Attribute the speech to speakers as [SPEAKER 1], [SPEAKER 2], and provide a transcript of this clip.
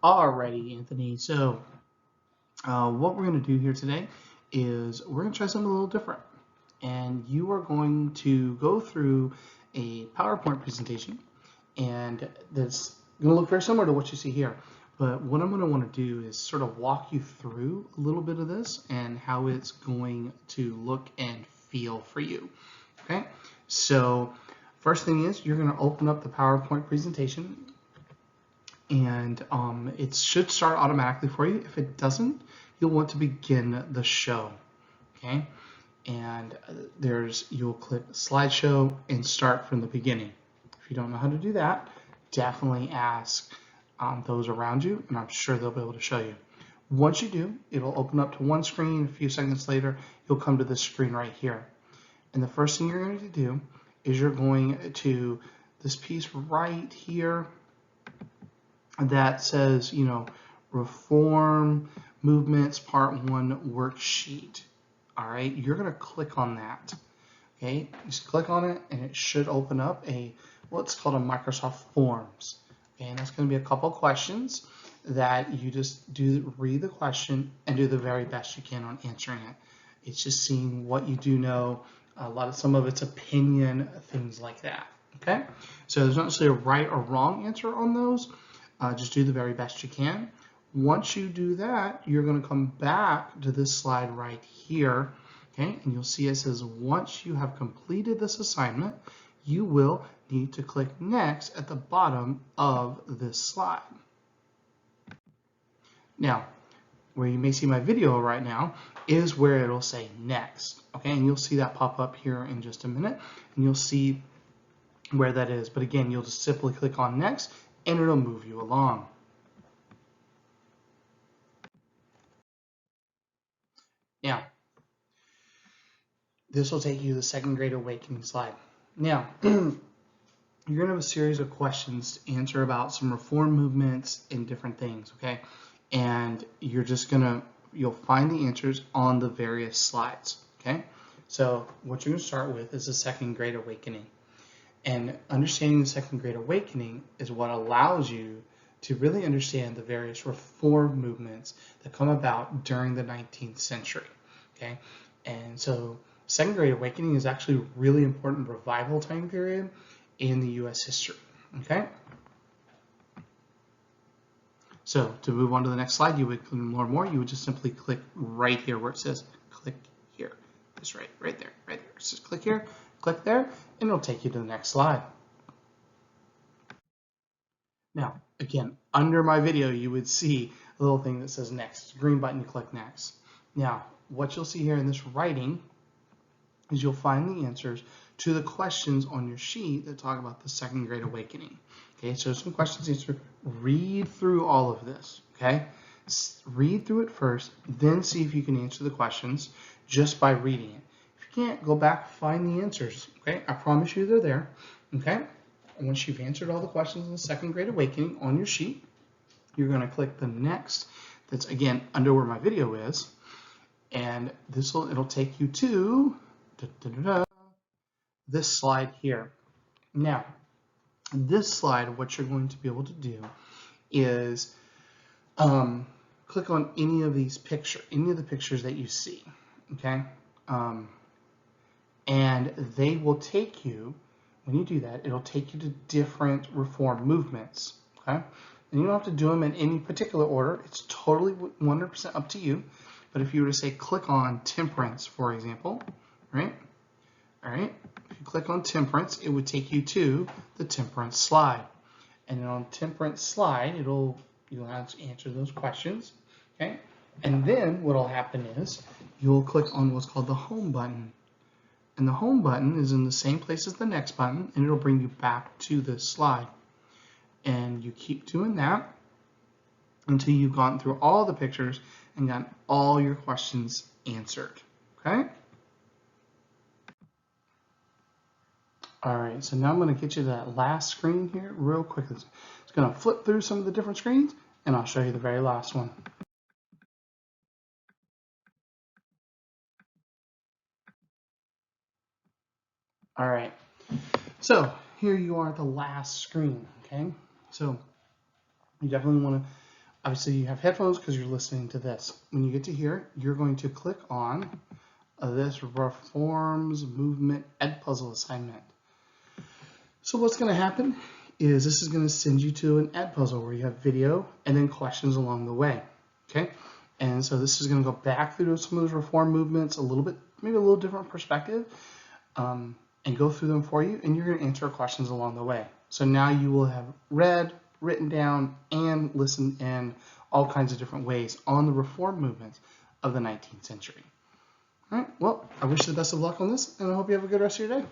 [SPEAKER 1] Alrighty, Anthony. So, what we're going to do here today is we're going to try something a little different. And you are going to go through a PowerPoint presentation, and that's going to look very similar to what you see here. But what I'm going to want to do is sort of walk you through a little bit of this and how it's going to look and feel for you. Okay? So, first thing is you're going to open up the PowerPoint presentation, and it should start automatically for you. If it doesn't, you'll want to begin the show. Okay, and you'll click slideshow and start from the beginning. If you don't know how to do that, definitely ask those around you, and I'm sure they'll be able to show you. Once you do, it'll open up to one screen. A few seconds later, you'll come to this screen right here. And the first thing you're going to do is you're going to this piece right here that says, Reform Movements Part 1 Worksheet. All right, you're going to click on that. Okay, just click on it and it should open up what's called a Microsoft Forms. Okay, and that's going to be a couple questions that you just read the question and do the very best you can on answering it. It's just seeing what you do know, some of it's opinion, things like that. Okay, so there's not necessarily a right or wrong answer on those. Just do the very best you can. Once you do that, you're going to come back to this slide right here, okay? And you'll see it says, once you have completed this assignment, you will need to click next at the bottom of this slide. Now, where you may see my video right now is where it'll say next, okay? And you'll see that pop up here in just a minute, and you'll see where that is. But again, you'll just simply click on next, and it'll move you along. Now, this will take you to the second grade awakening slide. Now, you're going to have a series of questions to answer about some reform movements and different things, okay? And you'll find the answers on the various slides, okay? So what you're going to start with is the second grade awakening. And understanding the second grade awakening is what allows you to really understand the various reform movements that come about during the 19th century, okay? And so second grade awakening is actually a really important revival time period in the U.S. history, okay? So to move on to the next slide, you would learn more. You would just simply click right here where it says click here. Just right there. It says click here, click there, and it'll take you to the next slide. Now, again, under my video, you would see a little thing that says next. Green button, you click next. Now, what you'll see here in this writing is you'll find the answers to the questions on your sheet that talk about the second grade awakening. Okay, so some questions answered. Read through all of this, okay? Read through it first, then see if you can answer the questions just by reading it. If you can't, go back, find the answers, okay? I promise you they're there, okay? And once you've answered all the questions in the second grade awakening on your sheet, you're going to click the next. That's, again, under where my video is, and it'll take you to this slide here. Now, this slide, what you're going to be able to do is click on any of the pictures that you see, okay? And they will take you, when you do that, it'll take you to different reform movements, okay? And you don't have to do them in any particular order. It's totally 100% up to you. But if you were to say click on temperance, for example, right? All right, if you click on temperance, it would take you to the temperance slide. And then on temperance slide, you'll have to answer those questions, okay? And then what'll happen is you'll click on what's called the home button. And the home button is in the same place as the next button, and it'll bring you back to this slide. And you keep doing that until you've gone through all the pictures and gotten all your questions answered, okay? All right, so now I'm going to get you to that last screen here real quickly. It's going to flip through some of the different screens, and I'll show you the very last one. All right, so here you are at the last screen, okay? So you definitely want to Obviously, you have headphones because you're listening to this. When you get to here, you're going to click on this Reforms Movement Edpuzzle assignment. So what's going to happen is this is going to send you to an Edpuzzle where you have video and then questions along the way. Okay, and so this is going to go back through some of those reform movements a little bit, maybe a little different perspective, and go through them for you, and you're going to answer questions along the way. So now you will have read, written down, and listened in all kinds of different ways on the reform movements of the 19th century. All right, well, I wish you the best of luck on this, and I hope you have a good rest of your day.